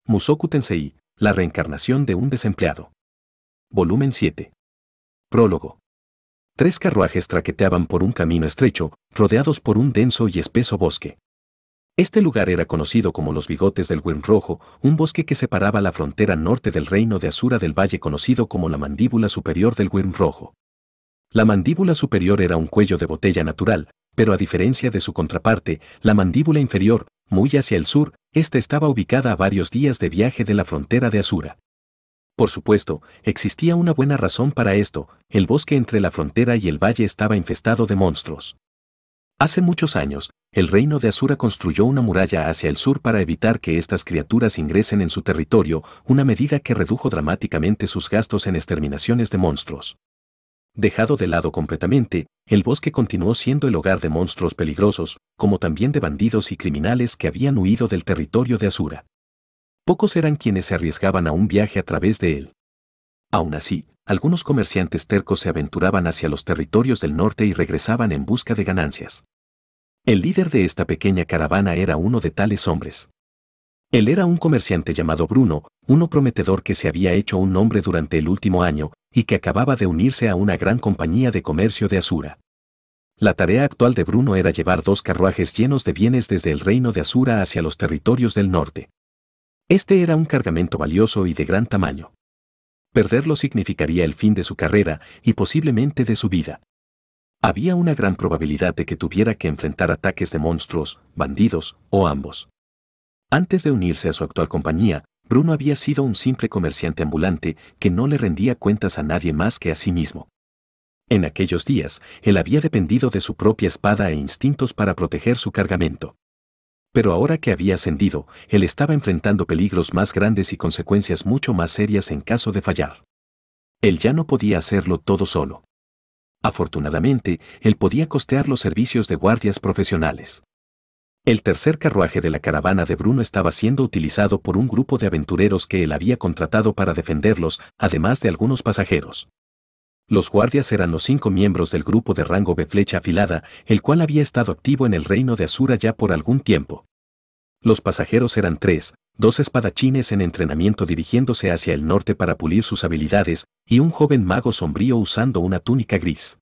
Mushoku Tensei, la reencarnación de un desempleado. Volumen 7. Prólogo. 3 carruajes traqueteaban por un camino estrecho, rodeados por un denso y espeso bosque. Este lugar era conocido como los Bigotes del Wyrm Rojo, un bosque que separaba la frontera norte del reino de Asura del valle conocido como la mandíbula superior del Wyrm Rojo. La mandíbula superior era un cuello de botella natural, pero a diferencia de su contraparte, la mandíbula inferior, muy hacia el sur, esta estaba ubicada a varios días de viaje de la frontera de Asura. Por supuesto, existía una buena razón para esto: el bosque entre la frontera y el valle estaba infestado de monstruos. Hace muchos años, el reino de Asura construyó una muralla hacia el sur para evitar que estas criaturas ingresen en su territorio, una medida que redujo dramáticamente sus gastos en exterminaciones de monstruos. Dejado de lado completamente, el bosque continuó siendo el hogar de monstruos peligrosos, como también de bandidos y criminales que habían huido del territorio de Asura. Pocos eran quienes se arriesgaban a un viaje a través de él. Aún así, algunos comerciantes tercos se aventuraban hacia los territorios del norte y regresaban en busca de ganancias. El líder de esta pequeña caravana era uno de tales hombres. Él era un comerciante llamado Bruno, uno prometedor que se había hecho un nombre durante el último año y que acababa de unirse a una gran compañía de comercio de Asura. La tarea actual de Bruno era llevar 2 carruajes llenos de bienes desde el reino de Asura hacia los territorios del norte. Este era un cargamento valioso y de gran tamaño. Perderlo significaría el fin de su carrera y posiblemente de su vida. Había una gran probabilidad de que tuviera que enfrentar ataques de monstruos, bandidos o ambos. Antes de unirse a su actual compañía, Bruno había sido un simple comerciante ambulante que no le rendía cuentas a nadie más que a sí mismo. En aquellos días, él había dependido de su propia espada e instintos para proteger su cargamento. Pero ahora que había ascendido, él estaba enfrentando peligros más grandes y consecuencias mucho más serias en caso de fallar. Él ya no podía hacerlo todo solo. Afortunadamente, él podía costear los servicios de guardias profesionales. El tercer carruaje de la caravana de Bruno estaba siendo utilizado por un grupo de aventureros que él había contratado para defenderlos, además de algunos pasajeros. Los guardias eran los 5 miembros del grupo de rango B Flecha Afilada, el cual había estado activo en el reino de Asura ya por algún tiempo. Los pasajeros eran 3, 2 espadachines en entrenamiento dirigiéndose hacia el norte para pulir sus habilidades, y un joven mago sombrío usando una túnica gris.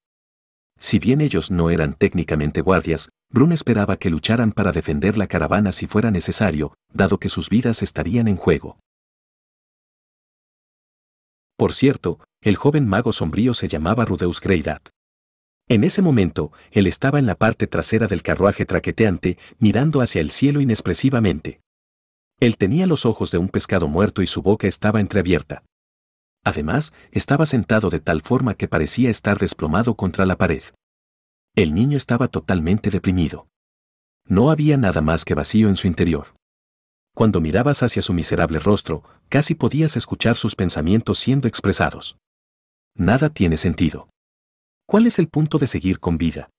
Si bien ellos no eran técnicamente guardias, Bruno esperaba que lucharan para defender la caravana si fuera necesario, dado que sus vidas estarían en juego. Por cierto, el joven mago sombrío se llamaba Rudeus Greydat. En ese momento, él estaba en la parte trasera del carruaje traqueteante, mirando hacia el cielo inexpresivamente. Él tenía los ojos de un pescado muerto y su boca estaba entreabierta. Además, estaba sentado de tal forma que parecía estar desplomado contra la pared. El niño estaba totalmente deprimido. No había nada más que vacío en su interior. Cuando mirabas hacia su miserable rostro, casi podías escuchar sus pensamientos siendo expresados. Nada tiene sentido. ¿Cuál es el punto de seguir con vida?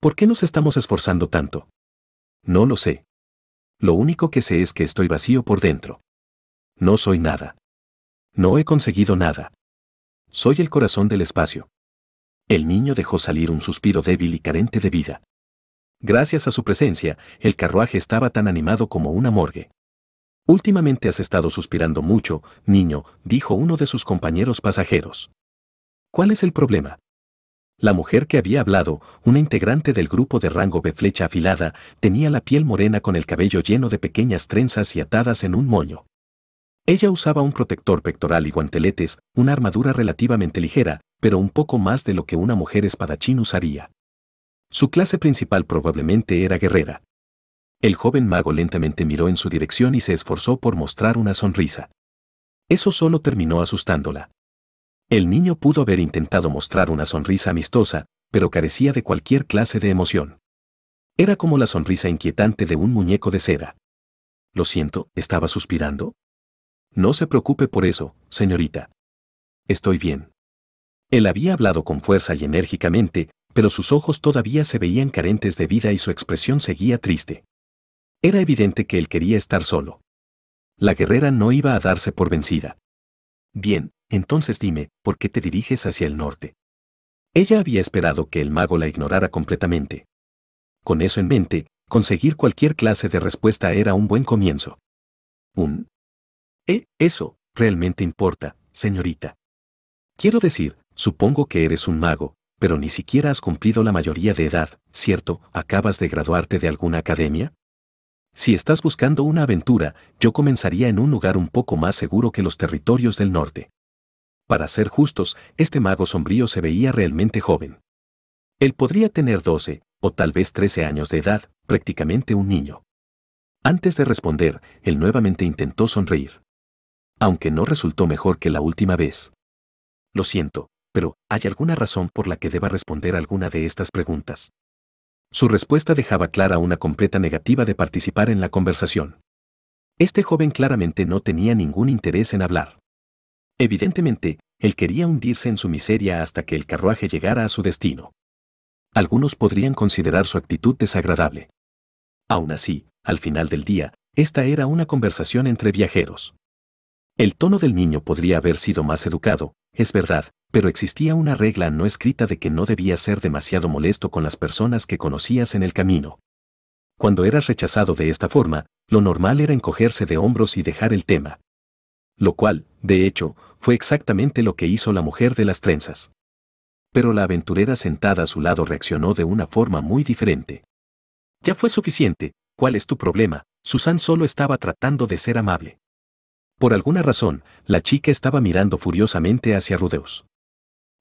¿Por qué nos estamos esforzando tanto? No lo sé. Lo único que sé es que estoy vacío por dentro. No soy nada. No he conseguido nada. Soy el corazón del espacio. El niño dejó salir un suspiro débil y carente de vida. Gracias a su presencia, el carruaje estaba tan animado como una morgue. Últimamente has estado suspirando mucho, niño, dijo uno de sus compañeros pasajeros. ¿Cuál es el problema? La mujer que había hablado, una integrante del grupo de rango B Flecha Afilada, tenía la piel morena con el cabello lleno de pequeñas trenzas y atadas en un moño. Ella usaba un protector pectoral y guanteletes, una armadura relativamente ligera, pero un poco más de lo que una mujer espadachín usaría. Su clase principal probablemente era guerrera. El joven mago lentamente miró en su dirección y se esforzó por mostrar una sonrisa. Eso solo terminó asustándola. El niño pudo haber intentado mostrar una sonrisa amistosa, pero carecía de cualquier clase de emoción. Era como la sonrisa inquietante de un muñeco de cera. Lo siento, ¿estaba suspirando? No se preocupe por eso, señorita. Estoy bien. Él había hablado con fuerza y enérgicamente, pero sus ojos todavía se veían carentes de vida y su expresión seguía triste. Era evidente que él quería estar solo. La guerrera no iba a darse por vencida. Bien, entonces dime, ¿por qué te diriges hacia el norte? Ella había esperado que el mago la ignorara completamente. Con eso en mente, conseguir cualquier clase de respuesta era un buen comienzo. Eso, realmente importa, señorita. Quiero decir, supongo que eres un mago, pero ni siquiera has cumplido la mayoría de edad, ¿cierto? ¿Acabas de graduarte de alguna academia? Si estás buscando una aventura, yo comenzaría en un lugar un poco más seguro que los territorios del norte. Para ser justos, este mago sombrío se veía realmente joven. Él podría tener 12, o tal vez 13 años de edad, prácticamente un niño. Antes de responder, él nuevamente intentó sonreír. Aunque no resultó mejor que la última vez. Lo siento, pero ¿hay alguna razón por la que deba responder alguna de estas preguntas? Su respuesta dejaba clara una completa negativa de participar en la conversación. Este joven claramente no tenía ningún interés en hablar. Evidentemente, él quería hundirse en su miseria hasta que el carruaje llegara a su destino. Algunos podrían considerar su actitud desagradable. Aún así, al final del día, esta era una conversación entre viajeros. El tono del niño podría haber sido más educado, es verdad, pero existía una regla no escrita de que no debías ser demasiado molesto con las personas que conocías en el camino. Cuando eras rechazado de esta forma, lo normal era encogerse de hombros y dejar el tema. Lo cual, de hecho, fue exactamente lo que hizo la mujer de las trenzas. Pero la aventurera sentada a su lado reaccionó de una forma muy diferente. Ya fue suficiente, ¿cuál es tu problema? Susan solo estaba tratando de ser amable. Por alguna razón, la chica estaba mirando furiosamente hacia Rudeus.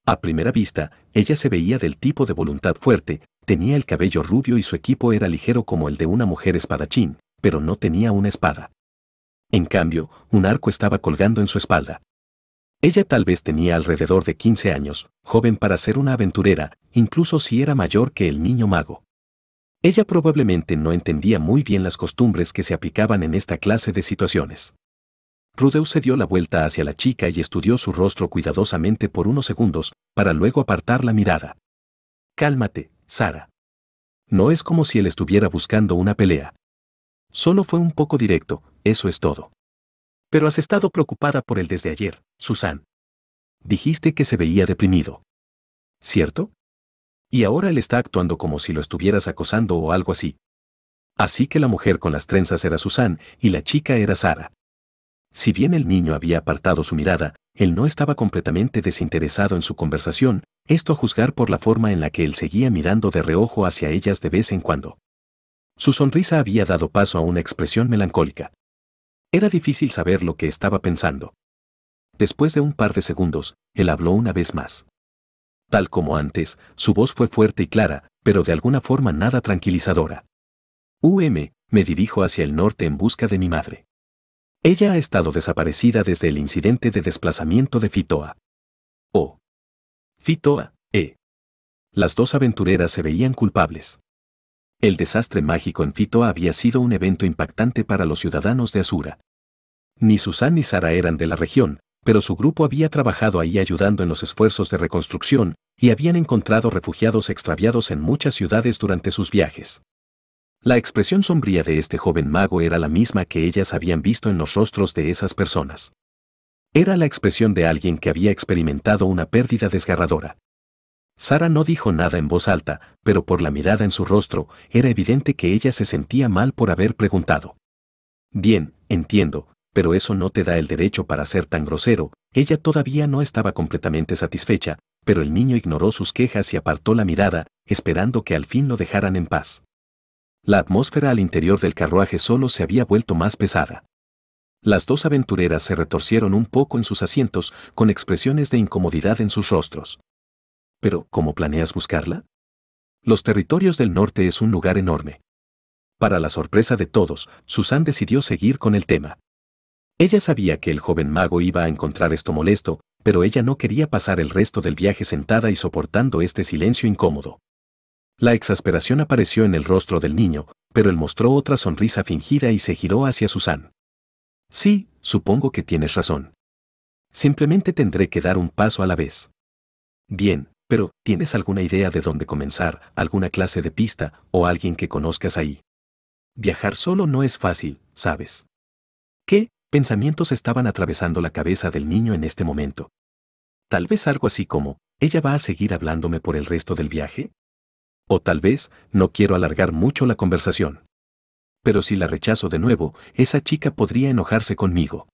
A primera vista, ella se veía del tipo de voluntad fuerte, tenía el cabello rubio y su equipo era ligero como el de una mujer espadachín, pero no tenía una espada. En cambio, un arco estaba colgando en su espalda. Ella tal vez tenía alrededor de 15 años, joven para ser una aventurera, incluso si era mayor que el niño mago. Ella probablemente no entendía muy bien las costumbres que se aplicaban en esta clase de situaciones. Rudeus se dio la vuelta hacia la chica y estudió su rostro cuidadosamente por unos segundos, para luego apartar la mirada. Cálmate, Sara. No es como si él estuviera buscando una pelea. Solo fue un poco directo, eso es todo. Pero has estado preocupada por él desde ayer, Susan. Dijiste que se veía deprimido. ¿Cierto? Y ahora él está actuando como si lo estuvieras acosando o algo así. Así que la mujer con las trenzas era Susan y la chica era Sara. Si bien el niño había apartado su mirada, él no estaba completamente desinteresado en su conversación, esto a juzgar por la forma en la que él seguía mirando de reojo hacia ellas de vez en cuando. Su sonrisa había dado paso a una expresión melancólica. Era difícil saber lo que estaba pensando. Después de un par de segundos, él habló una vez más. Tal como antes, su voz fue fuerte y clara, pero de alguna forma nada tranquilizadora. Me dirijo hacia el norte en busca de mi madre. Ella ha estado desaparecida desde el incidente de desplazamiento de Fitoa. Oh. Fitoa, Las dos aventureras se veían culpables. El desastre mágico en Fitoa había sido un evento impactante para los ciudadanos de Azura. Ni Susan ni Sara eran de la región, pero su grupo había trabajado ahí ayudando en los esfuerzos de reconstrucción, y habían encontrado refugiados extraviados en muchas ciudades durante sus viajes. La expresión sombría de este joven mago era la misma que ellas habían visto en los rostros de esas personas. Era la expresión de alguien que había experimentado una pérdida desgarradora. Sara no dijo nada en voz alta, pero por la mirada en su rostro, era evidente que ella se sentía mal por haber preguntado. Bien, entiendo, pero eso no te da el derecho para ser tan grosero. Ella todavía no estaba completamente satisfecha, pero el niño ignoró sus quejas y apartó la mirada, esperando que al fin lo dejaran en paz. La atmósfera al interior del carruaje solo se había vuelto más pesada. Las dos aventureras se retorcieron un poco en sus asientos, con expresiones de incomodidad en sus rostros. Pero, ¿cómo planeas buscarla? Los territorios del norte es un lugar enorme. Para la sorpresa de todos, Susan decidió seguir con el tema. Ella sabía que el joven mago iba a encontrar esto molesto, pero ella no quería pasar el resto del viaje sentada y soportando este silencio incómodo. La exasperación apareció en el rostro del niño, pero él mostró otra sonrisa fingida y se giró hacia Susan. Sí, supongo que tienes razón. Simplemente tendré que dar un paso a la vez. Bien, pero ¿tienes alguna idea de dónde comenzar, alguna clase de pista o alguien que conozcas ahí? Viajar solo no es fácil, ¿sabes? ¿Qué pensamientos estaban atravesando la cabeza del niño en este momento? Tal vez algo así como, ¿ella va a seguir hablándome por el resto del viaje? O tal vez, no quiero alargar mucho la conversación. Pero si la rechazo de nuevo, esa chica podría enojarse conmigo.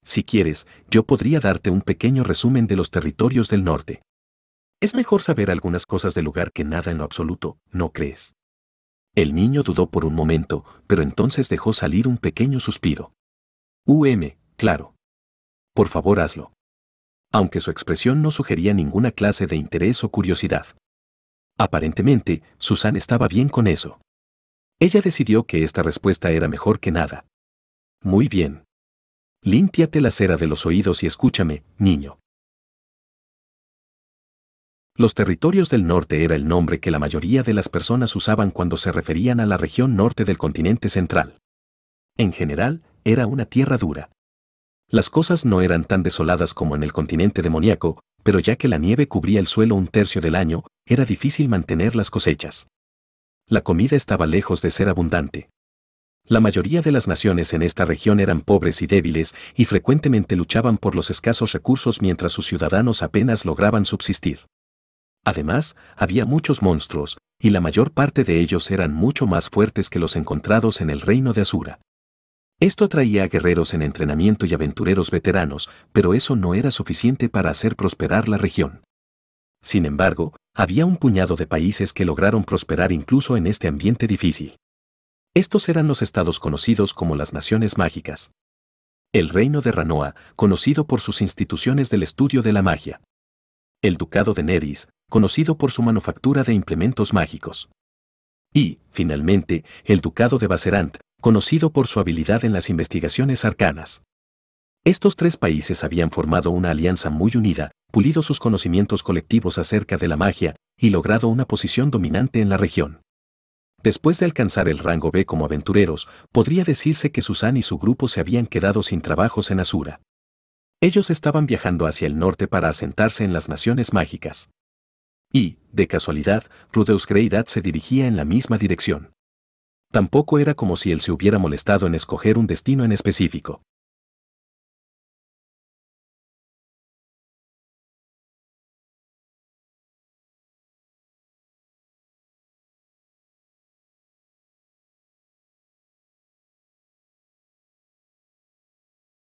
Si quieres, yo podría darte un pequeño resumen de los territorios del norte. Es mejor saber algunas cosas del lugar que nada en lo absoluto, ¿no crees? El niño dudó por un momento, pero entonces dejó salir un pequeño suspiro. Claro. Por favor, hazlo. Aunque su expresión no sugería ninguna clase de interés o curiosidad. Aparentemente, Susan estaba bien con eso. Ella decidió que esta respuesta era mejor que nada. Muy bien. Límpiate la cera de los oídos y escúchame, niño. Los territorios del norte era el nombre que la mayoría de las personas usaban cuando se referían a la región norte del continente central. En general, era una tierra dura. Las cosas no eran tan desoladas como en el continente demoníaco, pero ya que la nieve cubría el suelo un tercio del año, era difícil mantener las cosechas. La comida estaba lejos de ser abundante. La mayoría de las naciones en esta región eran pobres y débiles y frecuentemente luchaban por los escasos recursos mientras sus ciudadanos apenas lograban subsistir. Además, había muchos monstruos, y la mayor parte de ellos eran mucho más fuertes que los encontrados en el reino de Asura. Esto atraía a guerreros en entrenamiento y aventureros veteranos, pero eso no era suficiente para hacer prosperar la región. Sin embargo, había un puñado de países que lograron prosperar incluso en este ambiente difícil. Estos eran los estados conocidos como las naciones mágicas. El reino de Ranoa, conocido por sus instituciones del estudio de la magia. El ducado de Neris, conocido por su manufactura de implementos mágicos. Y, finalmente, el ducado de Baserant, conocido por su habilidad en las investigaciones arcanas. Estos tres países habían formado una alianza muy unida, pulido sus conocimientos colectivos acerca de la magia y logrado una posición dominante en la región. Después de alcanzar el rango B como aventureros, podría decirse que Susan y su grupo se habían quedado sin trabajos en Asura. Ellos estaban viajando hacia el norte para asentarse en las naciones mágicas. Y, de casualidad, Rudeus Greydat se dirigía en la misma dirección. Tampoco era como si él se hubiera molestado en escoger un destino en específico.